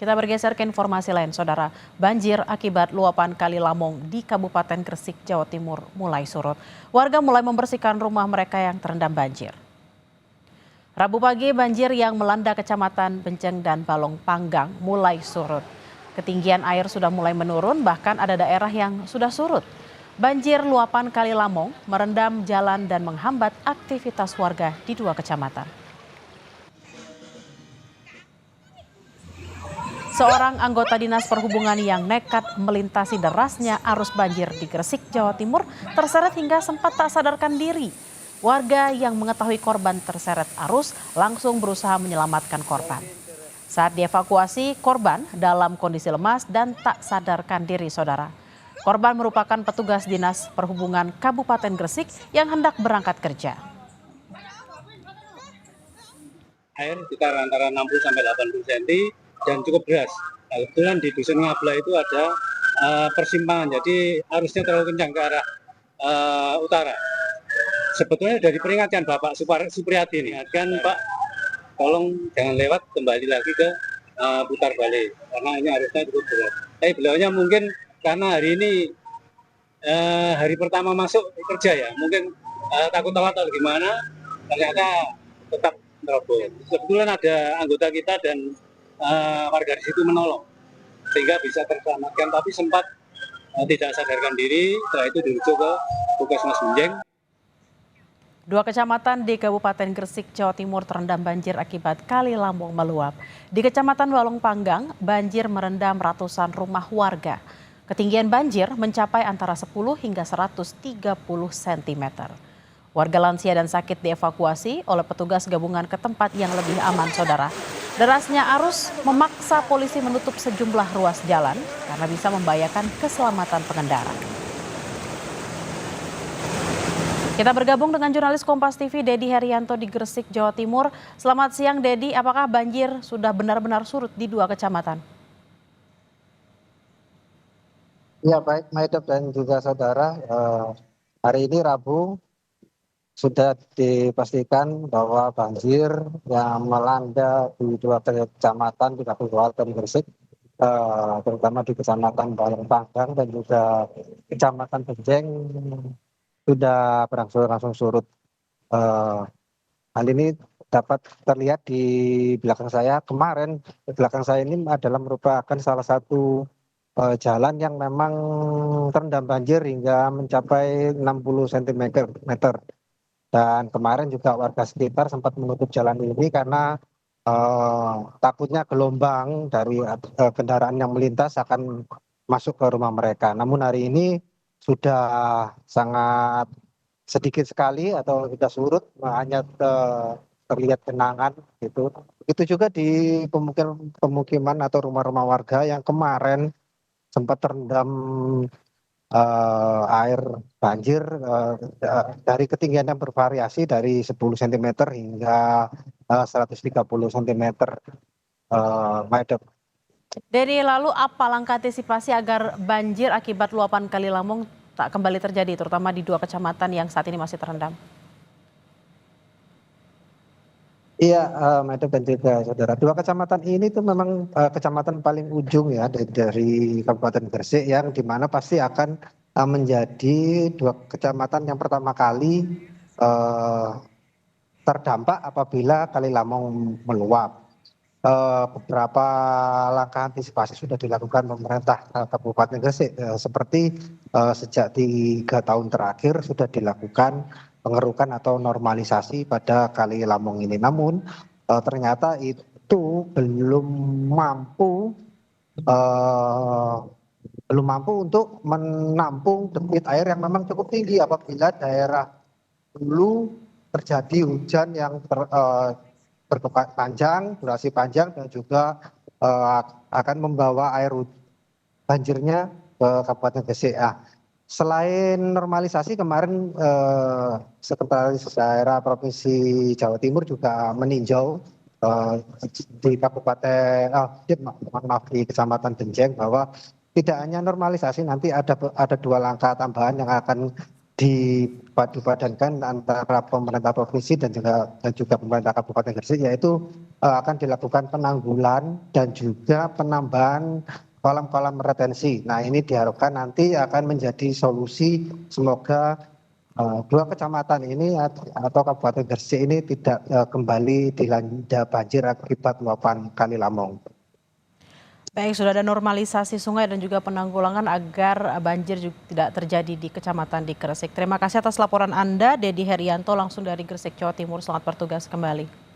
Kita bergeser ke informasi lain, Saudara. Banjir akibat luapan Kali Lamong di Kabupaten Gresik, Jawa Timur mulai surut. Warga mulai membersihkan rumah mereka yang terendam banjir. Rabu pagi, banjir yang melanda Kecamatan Benceng dan Balong Panggang mulai surut. Ketinggian air sudah mulai menurun, bahkan ada daerah yang sudah surut. Banjir luapan Kali Lamong merendam jalan dan menghambat aktivitas warga di dua kecamatan. Seorang anggota Dinas Perhubungan yang nekat melintasi derasnya arus banjir di Gresik, Jawa Timur terseret hingga sempat tak sadarkan diri. Warga yang mengetahui korban terseret arus langsung berusaha menyelamatkan korban. Saat dievakuasi, korban dalam kondisi lemas dan tak sadarkan diri, Saudara. Korban merupakan petugas Dinas Perhubungan Kabupaten Gresik yang hendak berangkat kerja. Air sekitar antara 60 sampai 80 cm dan cukup deras. Nah, kebetulan di Dusun Ngabla itu ada persimpangan, jadi arusnya terlalu kencang ke arah utara. Sebetulnya dari peringatan Bapak Supriyadi ini, kan Pak, tolong jangan lewat, kembali lagi ke putar balik, karena ini arusnya cukup deras. Tapi beliaunya mungkin karena hari ini hari pertama masuk kerja ya, mungkin takut atau gimana, ternyata tetap terobos. Kebetulan ada anggota kita dan warga di situ menolong sehingga bisa terselamatkan, tapi sempat tidak sadarkan diri. Setelah itu dirujuk ke Puskesmas Benceng. Dua kecamatan di Kabupaten Gresik, Jawa Timur terendam banjir akibat Kali Lamong meluap. Di Kecamatan Balong Panggang, banjir merendam ratusan rumah warga. Ketinggian banjir mencapai antara 10 hingga 130 cm. Warga lansia dan sakit dievakuasi oleh petugas gabungan ke tempat yang lebih aman, Saudara. Derasnya arus memaksa polisi menutup sejumlah ruas jalan karena bisa membahayakan keselamatan pengendara. Kita bergabung dengan jurnalis Kompas TV Dedi Herianto di Gresik, Jawa Timur. Selamat siang, Dedi. Apakah banjir sudah benar-benar surut di dua kecamatan? Ya, baik Maidop dan juga saudara, hari ini Rabu sudah dipastikan bahwa banjir yang melanda di dua kecamatan di Kabupaten Gresik, terutama di Kecamatan Balong Panggang dan juga Kecamatan Benceng sudah berangsur-angsur surut. Hal ini dapat terlihat di belakang saya. Kemarin di belakang saya ini adalah merupakan salah satu jalan yang memang terendam banjir hingga mencapai 60 cm. Dan kemarin juga warga sekitar sempat menutup jalan ini karena takutnya gelombang dari kendaraan yang melintas akan masuk ke rumah mereka. Namun hari ini sudah sangat sedikit sekali atau sudah surut, hanya terlihat genangan gitu. Begitu juga di pemukiman atau rumah-rumah warga yang kemarin sempat terendam air banjir dari ketinggian yang bervariasi dari 10 cm hingga 130 cm. Maidop. Dedi, lalu apa langkah antisipasi agar banjir akibat luapan Kali Lamong tak kembali terjadi, terutama di dua kecamatan yang saat ini masih terendam? Iya, Maidop dan juga saudara. Dua kecamatan ini tuh memang kecamatan paling ujung ya dari Kabupaten Gresik, yang dimana pasti akan menjadi dua kecamatan yang pertama kali terdampak apabila Kali Lamong meluap. Beberapa langkah antisipasi sudah dilakukan pemerintah Kabupaten Gresik, seperti sejak 3 tahun terakhir sudah dilakukan pengerukan atau normalisasi pada Kali Lamong ini. Namun ternyata itu eh, belum mampu untuk menampung debit air yang memang cukup tinggi apabila daerah hulu terjadi hujan yang panjang, durasi panjang, dan juga akan membawa air banjirnya ke Kabupaten Gresik. Selain normalisasi, kemarin Sekretaris Daerah Provinsi Jawa Timur juga meninjau di di Kecamatan Benceng, bahwa tidak hanya normalisasi, nanti ada dua langkah tambahan yang akan dipadupadankan antara pemerintah provinsi dan juga pemerintah Kabupaten Gresik, yaitu akan dilakukan penanggulan dan juga penambahan kolam-kolam retensi. Nah, ini diharapkan nanti akan menjadi solusi, semoga dua kecamatan ini atau Kabupaten Gresik ini tidak kembali dilanda banjir akibat luapan Kali Lamong. Baik, sudah ada normalisasi sungai dan juga penanggulangan agar banjir juga tidak terjadi di Kecamatan di Gresik. Terima kasih atas laporan Anda, Dedi Herianto langsung dari Gresik, Jawa Timur. Selamat bertugas kembali.